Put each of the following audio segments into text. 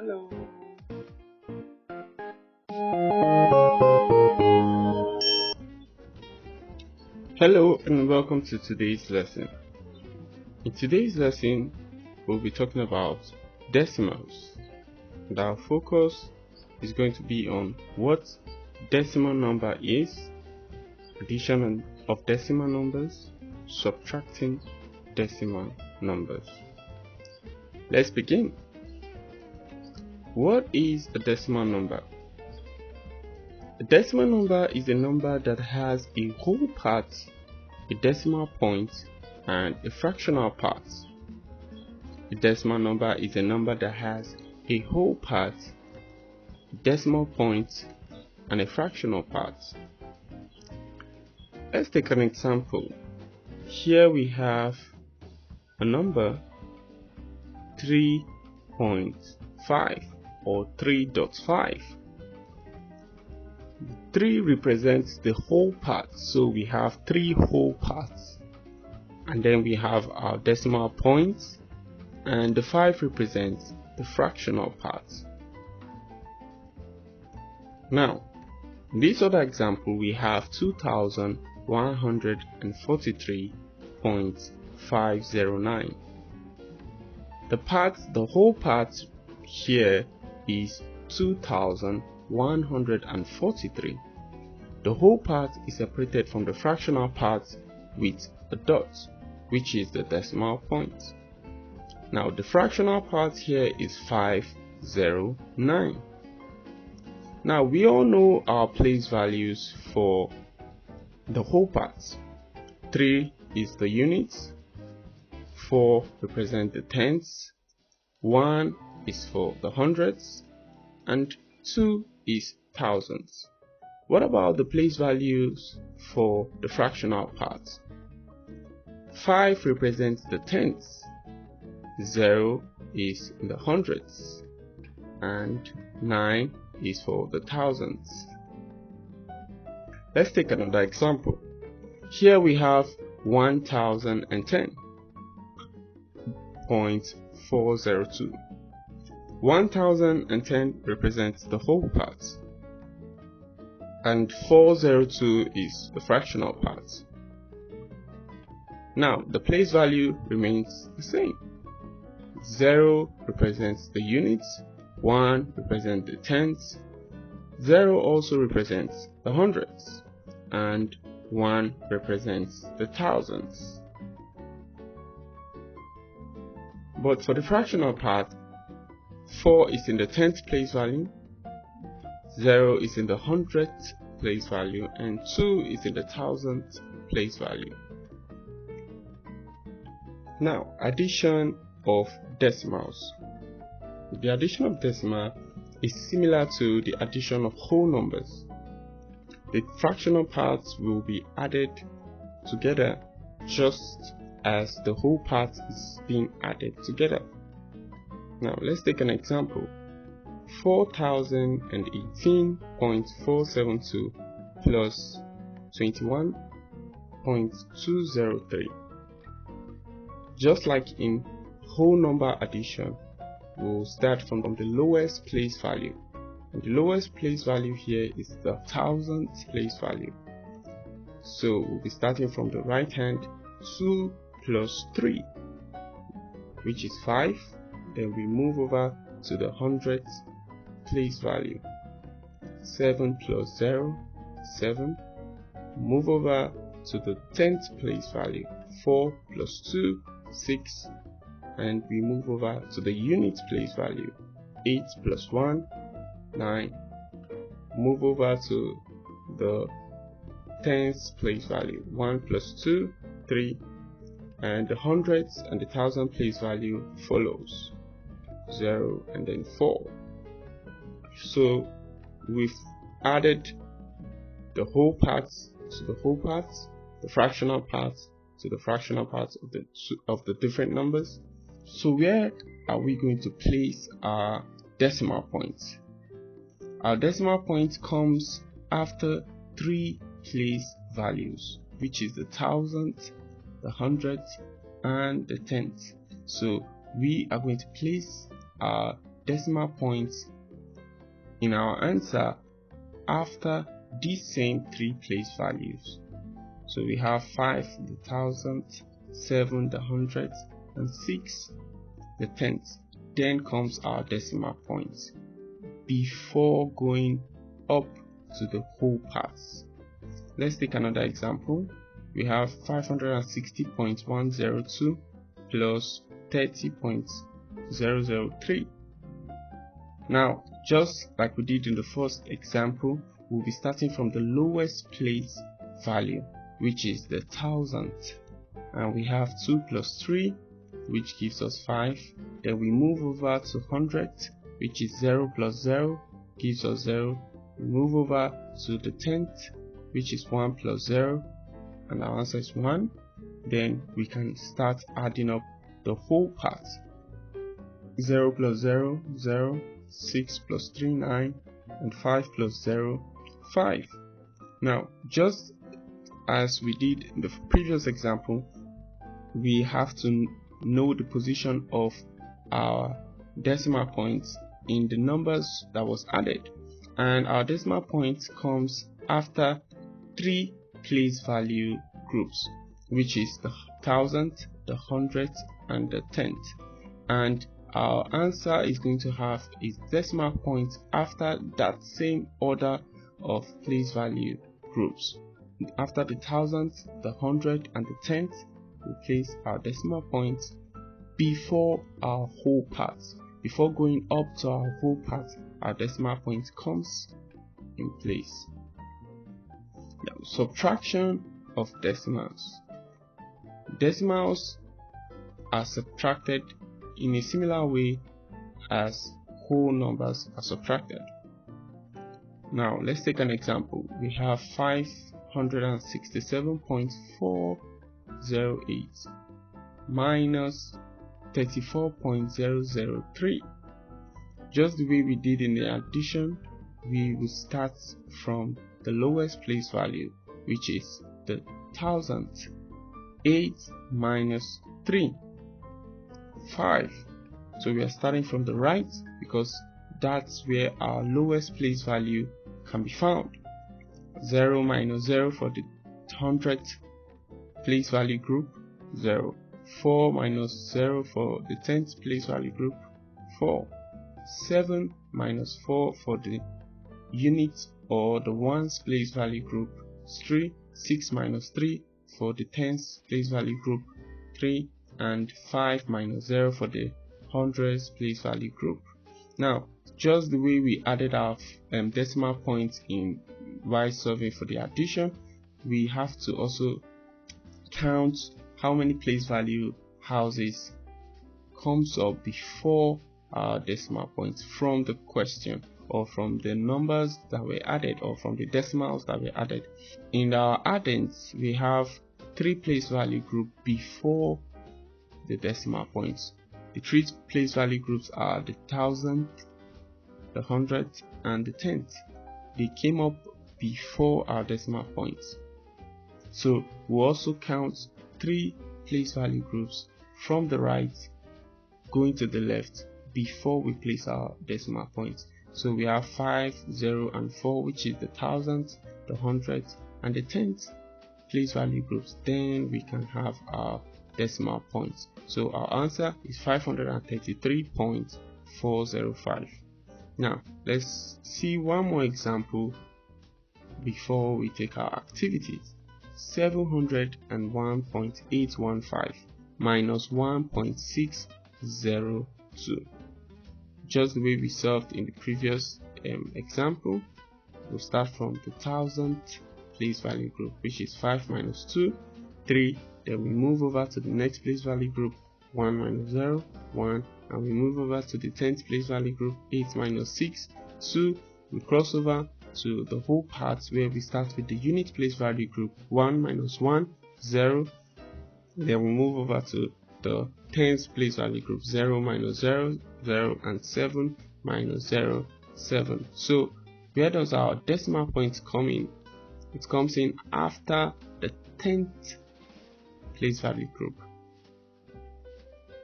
Hello. Hello and welcome to today's lesson. In today's lesson, we'll be talking about decimals. And our focus is going to be on what decimal number is, addition of decimal numbers, subtracting decimal numbers. Let's begin. What is a decimal number? A decimal number is a number that has a whole part, a decimal point, and a fractional part. A decimal number is a number that has a whole part, a decimal point, and a fractional part. Let's take an example. Here we have a number 3.5 or 3.5. 3 represents the whole part, so we have 3 whole parts, and then we have our decimal points, and the 5 represents the fractional part. Now, in this other example, we have 2143.509. The whole part here is 2143. The whole part is separated from the fractional part with a dot, which is the decimal point. Now the fractional part here is 509. Now we all know our place values for the whole parts. 3 is the units, 4 represent the tenths, 1 is for the hundreds, and 2 is thousands. What about the place values for the fractional part? 5 represents the tenths, 0 is in the hundreds, and 9 is for the thousands. Let's take another example. Here we have 1010.402. 1010 represents the whole part, and 402 is the fractional part. Now the place value remains the same. 0 represents the units, 1 represents the tenths, 0 also represents the hundreds, and 1 represents the thousands. But for the fractional part, 4 is in the tenth place value, 0 is in the hundredth place value, and 2 is in the thousandth place value. Now, addition of decimals. The addition of decimal is similar to the addition of whole numbers. The fractional parts will be added together just as the whole part is being added together. Now let's take an example. 4018.472 plus 21.203. Just like in whole number addition, we'll start from the lowest place value, and the lowest place value here is the thousandth place value. So we'll be starting from the right hand. 2 plus 3, which is 5. Then we move over to the hundredth place value. 7 plus 0, 7. Move over to the 10th place value. 4 plus 2, 6. And we move over to the unit place value. 8 plus 1, 9. Move over to the 10th place value. 1 plus 2, 3. And the hundreds and the thousand place value follows. 0 and then 4. So we've added the whole parts to the whole parts, the fractional parts to the fractional parts of the different numbers. So where are we going to place our decimal points? Our decimal point comes after 3 place values, which is the thousandth, the hundredth, and the tenth. So we are going to place our decimal points in our answer after these same three place values. So we have 5 the thousandth, 7 the hundredth, and 6 the tenth. Then comes our decimal points before going up to the whole parts. Let's take another example. We have 560.102 plus 30.003. Now, just like we did in the first example, we'll be starting from the lowest place value, which is the thousandth, and we have 2 plus 3, which gives us 5. Then we move over to hundredth, which is 0 plus 0 gives us 0. We move over to the tenth, which is 1 plus 0, and our answer is 1. Then we can start adding up the whole part. 0 plus 0, 0, 6 plus 3, 9, and 5 plus 0, 5. Now, just as we did in the previous example, we have to know the position of our decimal points in the numbers that was added, and our decimal point comes after three place value groups, which is the thousandth, the hundredth, and the tenth. And our answer is going to have its decimal point after that same order of place value groups. After the thousandth, the hundredth, and the tenth, we place our decimal points before our whole parts. Before going up to our whole part, our decimal point comes in place. Now, subtraction of decimals. Decimals are subtracted in a similar way as whole numbers are subtracted. Now, let's take an example. We have 567.408 minus 34.003. Just the way we did in the addition, we will start from the lowest place value, which is the thousandth. 8 minus 3, 5. So we are starting from the right because that's where our lowest place value can be found. 0 minus 0 for the hundredth place value group, 0. 4 minus 0 for the tenth place value group, 4. 7 minus 4 for the unit or the ones place value group, 3. 6 minus 3 for the tenth place value group, 3. And 5 minus 0 for the hundredth place value group. Now, just the way we added our decimal points in while solving for the addition, we have to also count how many place value houses comes up before our decimal points from the question, or from the numbers that were added, or from the decimals that were added. In our addends, we have 3 place value group before the decimal points. The 3 place value groups are the thousandth, the hundredth, and the tenth. They came up before our decimal points. So we'll also count 3 place value groups from the right going to the left before we place our decimal points. So we have 5, 0, and 4, which is the thousandth, the hundredth, and the tenth place value groups. Then we can have our decimal points. So our answer is 533.405. Now let's see one more example before we take our activities. 701.815 minus 1.602. Just the way we solved in the previous example, we'll start from the thousandth place value group, which is 5 minus 2, 3. Then we move over to the next place value group, 1 minus 0, 1. And we move over to the 10th place value group, 8 minus 6, 2. We cross over to the whole parts where we start with the unit place value group, 1 minus 1, 0. Then we move over to the 10th place value group, 0 minus 0, 0, and 7 minus 0, 7. So where does our decimal points come in? It comes in after the 10th place value group,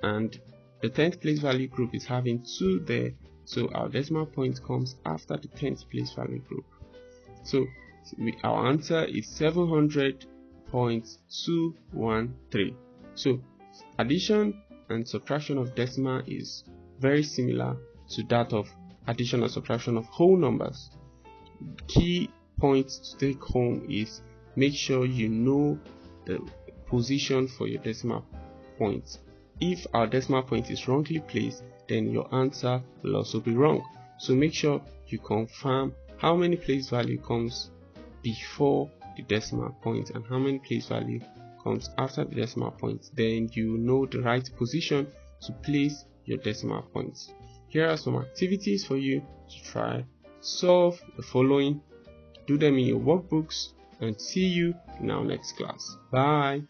and the 10th place value group is having 2 there, So our decimal point comes after the 10th place value group. So our answer is 700.213. So addition and subtraction of decimal is very similar to that of addition and subtraction of whole numbers. Key point to take home is make sure you know the position for your decimal point. If our decimal point is wrongly placed, then your answer will also be wrong. So make sure you confirm how many place value comes before the decimal point and how many place value comes after the decimal point. Then you know the right position to place your decimal points. Here are some activities for you to try. Solve the following, do them in your workbooks, and see you in our next class. Bye.